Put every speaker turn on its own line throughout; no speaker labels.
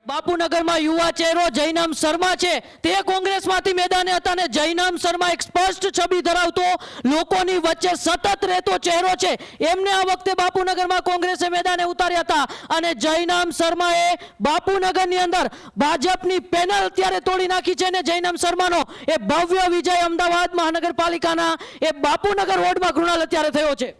બાપુનગરમાં યુવા ચહેરો જયનામ શર્મા છે તે કોંગ્રેસમાંથી મેદાને હતા અને જયનામ શર્મા એક સ્પષ્ટ છબી ધરાવતો લોકોની વચ્ચે સતત રહેતો ચહેરો છે। એમને આ વખતે બાપુનગરમાં કોંગ્રેસે મેદાને ઉતાર્યા હતા અને જયનામ શર્માએ બાપુનગરની અંદર ભાજપની પેનલ અત્યારે તોડી નાખી છે અને જયનામ શર્માનો એ ભવ્ય વિજય અમદાવાદ મહાનગરપાલિકાના એ બાપુનગર વોર્ડમાં કૃણાલ અત્યારે થયો છે।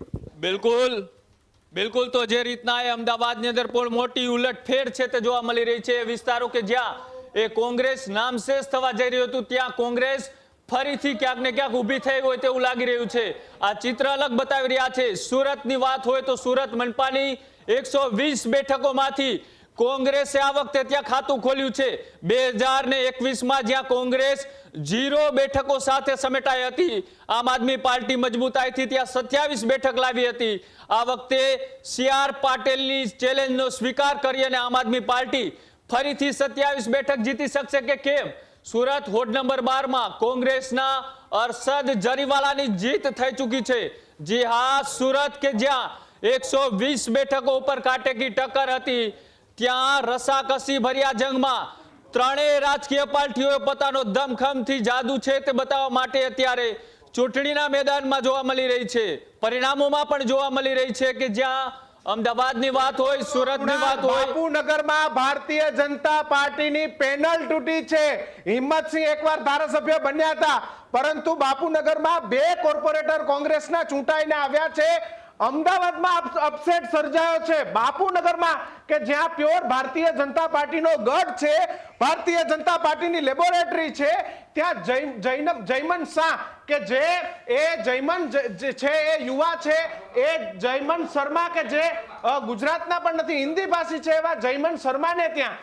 બિલકુલ તો જે રીતના એ અમદાવાદની અંદર પણ મોટી ઉલટફેર છે તે જોવા મળી રહી છે। વિસ્તારો કે જ્યાં એ કોંગ્રેસ નામશેષ થવા જઈ રહ્યું હતું ત્યાં કોંગ્રેસ ફરીથી ક્યાંક ને ક્યાંક ઊભી થઈ હોય તેવું લાગી રહ્યું છે। આ ચિત્ર અલગ બતાવી રહ્યા છે। સુરતની વાત હોય તો સુરત મનપાની 120 બેઠકોમાંથી કોંગ્રેસે આ વખતે ત્યાં ખાતું ખોલ્યું છે। 2021માં જ્યાં કોંગ્રેસ 0 બેઠકો સાથે સમેટાઈ હતી, આમ આદમી પાર્ટી મજબૂતાઈથી ત્યાં 27 બેઠક લાવી હતી। આ વખતે CR પાટેલની ચેલેન્જનો સ્વીકાર કરી અને આમ આદમી પાર્ટી ફરીથી 27 બેઠક જીતી શકશે કે કેમ? સુરત વોર્ડ નંબર 12માં કોંગ્રેસના અરશદ જરીવાલાની જીત થઈ ચૂકી છે। જી હા, સુરત કે જ્યાં 120 બેઠકો ઉપર કાટેકી ટક્કર હતી ત્યાં રસાકસી ભર્યા જંગમાં ત્રણેય રાજકીય પાર્ટીઓએ પોતાનો દમખમથી જાદુ છે તે બતાવવા માટે અત્યારે ચૂંટણીના મેદાનમાં જોવા મળી રહી છે। પરિણામોમાં પણ જોવા મળી રહી છે કે જ્યાં અમદાવાદની વાત હોય, સુરતની વાત હોય,
બાપુનગરમાં ભારતીય જનતા પાર્ટીની પેનલ તૂટી છે। હિંમતસિંહ એકવાર ધારાસભ્ય બન્યા હતા, પરંતુ બાપુનગરમાં 2 કોર્પોરેટર કોંગ્રેસના ચૂંટાઈને આવ્યા છે। અમદાવાદમાં અપસેટ સર્જાયો છે। બાપુનગરમાં કે જ્યાં પ્યોર ભારતીય જનતા પાર્ટીનો ગઢ છે, ભારતીય જનતા પાર્ટીની લેબોરેટરી છે, ત્યાં જયમન શાહ કે જે જયમન છે એ યુવા છે, એ જયમન શર્મા કે જે ગુજરાતના પણ નથી, હિન્દી ભાષી છે, એવા જયમન શર્માને ત્યાં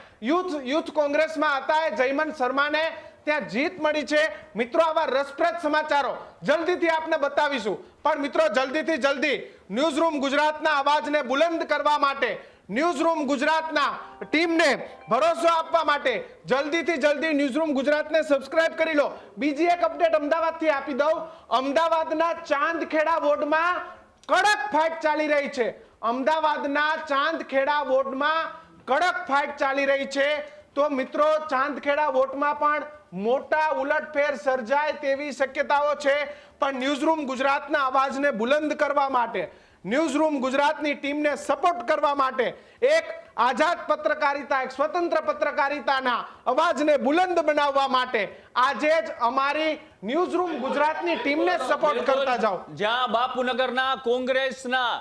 યુથ કોંગ્રેસમાં હતા એ જયમન શર્માને ત્યાં જીત મળી છે। મિત્રો, આવા રસપ્રદ સમાચારો જલ્દીથી આપને બતાવીશું, પણ મિત્રો જલ્દીથી જલ્દી ન્યૂઝરૂમ ગુજરાતના અવાજને બુલંદ કરવા માટે, ન્યૂઝરૂમ ગુજરાતના ટીમને ભરોસો આપવા માટે જલ્દીથી જલ્દી ન્યૂઝરૂમ ગુજરાતને સબસ્ક્રાઇબ કરી લો। બીજી એક અપડેટ અમદાવાદથી આપી દઉં। અમદાવાદના ચાંદખેડા વોર્ડમાં કડક ફાઇટ ચાલી રહી છે। અમદાવાદના ચાંદખેડા વોર્ડમાં કડક ફાઇટ ચાલી રહી છે। તો મિત્રો, ચાંદખેડા વોર્ડમાં પણ મોટા ઉલટફેર સર્જાય તેવી શક્યતાઓ છે, પણ ન્યૂઝરૂમ ગુજરાતના અવાજને બુલંદ કરવા માટે, ન્યૂઝરૂમ ગુજરાતની ટીમને સપોર્ટ કરવા માટે, એક આઝાદ પત્રકારિતા, એક સ્વતંત્ર પત્રકારિતાના અવાજને બુલંદ બનાવવા માટે આજે જ અમારી ન્યૂઝરૂમ ગુજરાતની ટીમને સપોર્ટ કરતા જાઓ।
જ્યાં બાપુનગરના કોંગ્રેસના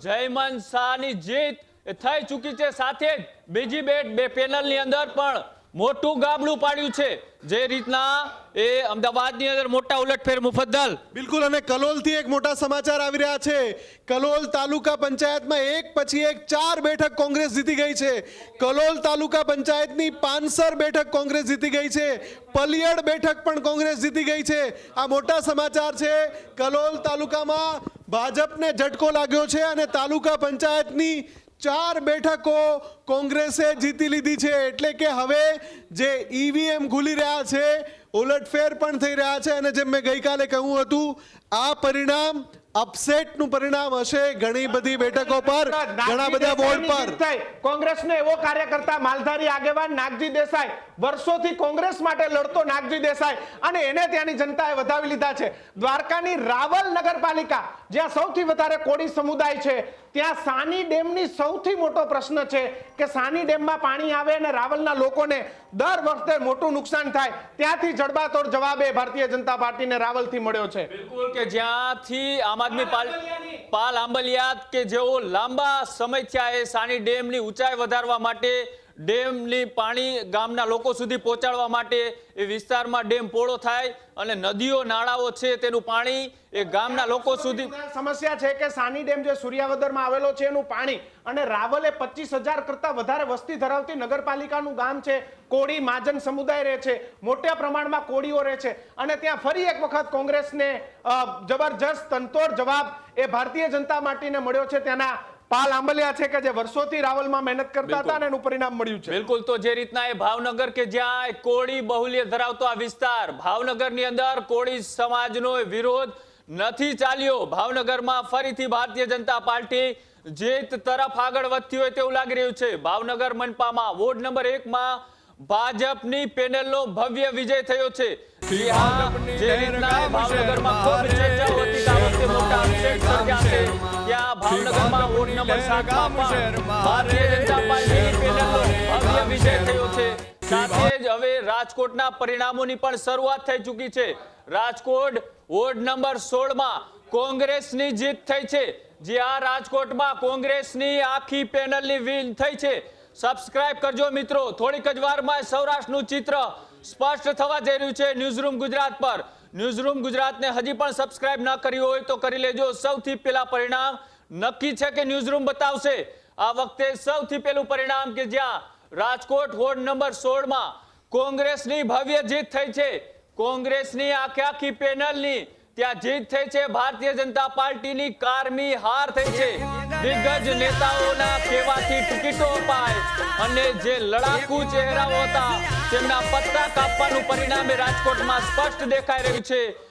જયમન શાહની જીત થઈ ચૂકી છે, સાથે જ બીજી બે પેનલની અંદર પણ મોટું ગાબડું પાડ્યું છે। જે રીતના એ અમદાવાદની અંદર મોટા ઉલટફેર મુફદ્દલ
બિલકુલ, અને કલોલથી એક મોટા સમાચાર આવી રહ્યા છે। કલોલ તાલુકા પંચાયતમાં એક પછી એક 4 બેઠક કોંગ્રેસ જીતી ગઈ છે। કલોલ તાલુકા પંચાયતની 5 બેઠક કોંગ્રેસ જીતી ગઈ છે। પલિયડ બેઠક પણ કોંગ્રેસ જીતી ગઈ છે। આ મોટા સમાચાર છે। કલોલ તાલુકામાં ભાજપને ઝટકો લાગ્યો છે અને તાલુકા પંચાયતની 4 બેઠકો કોંગ્રેસે જીતી લીધી છે। એટલે કે હવે જે ઈવીએમ ખુલી રહ્યા છે, ઉલટફેર પણ થઈ રહ્યા છે, અને જેમ મેં ગઈકાલે કહ્યું હતું, આ પરિણામ અપસેટનું પરિણામ હશે ઘણી બધી બેઠકો પર, ઘણા બધા વોર્ડ પર।
કોંગ્રેસનો એવો કાર્યકર્તા માલધારી આગેવાન નાગજી દેસાઈ, વર્ષોથી કોંગ્રેસ માટે લડતો નાગજી દેસાઈ, અને એને ત્યાંની જનતાએ વધાવી લીધા છે। દ્વારકાની રાવલ નગરપાલિકા, જ્યાં સૌથી વધારે કોળી સમુદાય છે, ત્યાં સાની ડેમની સૌથી મોટો પ્રશ્ન છે કે સાની ડેમમાં પાણી આવે અને રાવલના લોકોને દર વખતે મોટું નુકસાન થાય, ત્યાંથી જડબાતોડ જવાબ એ ભારતીય જનતા પાર્ટીને રાવલથી મળ્યો છે।
બિલકુલ કે જ્યાંથી આમ આદમી પાલ આંબલિયાત કે જેઓ લાંબા સમયથી એ સાની ડેમની ઊંચાઈ વધારવા માટે, ડેમની પાણી ગામના લોકો સુધી પહોંચાડવા માટે, એ વિસ્તારમાં ડેમ પોળો થાય અને નદીઓ નાળાઓ છે તેનું પાણી એ ગામના લોકો સુધી,
સમસ્યા છે કે સાની ડેમ જે સૂર્યાવદરમાં આવેલો છે એનું પાણી, અને રાવલ એ 25,000 કરતા વધારે વસ્તી ધરાવતી નગરપાલિકાનું ગામ છે। કોળી મહાજન સમુદાય રહે છે, મોટા પ્રમાણમાં કોળીઓ રહે છે, અને ત્યાં ફરી એક વખત કોંગ્રેસને જબરજસ્ત તનતોડ જવાબ એ ભારતીય જનતા પાર્ટીને મળ્યો છે। ત્યાંના પાલ આંબલિયા છે કે જે વર્ષોથી રાવલમાં મહેનત કરતા હતા અને એનું પરિણામ મળ્યું છે।
બિલકુલ, તો જે રીતના એ ભાવનગર કે જ્યાં કોળી બહુલ્ય ધરાવતો આ વિસ્તાર, ભાવનગરની અંદર કોળી સમાજનો વિરોધ નથી ચાલ્યો. ભાવનગરમાં ફરીથી ભારતીય જનતા પાર્ટી જીત તરફ આગળ વધતી હોય તેવું લાગી રહ્યું છે. ભાવનગર મનપામાં વોર્ડ નંબર 1 માં ભાજપની પેનલનો ભવ્ય વિજય થયો છે. જી હા, જે રીતના ભાવનગરમાં ખૂબ ચર્ચાઓ હતી કે આ વખતે મોટા અપસેટ સર્જ્યા છે, ત્યાં ભાવનગરમાં વોર્ડ નંબર 7 માં પણ ભારતીય જનતા પાર્ટીની પેનલનો ભવ્ય વિજય થયો છે. સાથે જ હવે રાજકોટના પરિણામોની પણ શરૂઆત થઈ ચૂકી છે. રાજકોટ વોર્ડ નંબર 16 માં કોંગ્રેસની જીત થઈ છે. જે આ રાજકોટમાં કોંગ્રેસની આખી પેનલની વિન થઈ છે. સબસ્ક્રાઇબ કરજો મિત્રો, થોડીક જ વારમાં સૌરાષ્ટ્રનું ચિત્ર સ્પષ્ટ થવા જઈ રહ્યું છે ન્યૂઝરૂમ ગુજરાત પર. ન્યૂઝરૂમ ગુજરાતને હજી પણ સબસ્ક્રાઇબ ન કર્યું હોય તો કરી લેજો. સૌથી પહેલા પરિણામ નક્કી છે કે ન્યૂઝરૂમ બતાવશે. આ વખતે સૌથી પહેલું પરિણામ કે જ્યાં રાજકોટ વોર્ડ નંબર 16 માં કોંગ્રેસની ભવ્ય જીત થઈ છે. કોંગ્રેસની આખી પેનલની ત્યાં જીત થઈ છે. ભારતીય જનતા પાર્ટીની કારમી હાર થઈ છે. દિગ્ગજ નેતાઓના કહેવાથી ટિકિટો અપાય અને જે લડાકુ ચહેરાઓ હતા તેમના પત્તા કાપવાનું પરિણામ રાજકોટમાં સ્પષ્ટ દેખાઈ રહ્યું છે.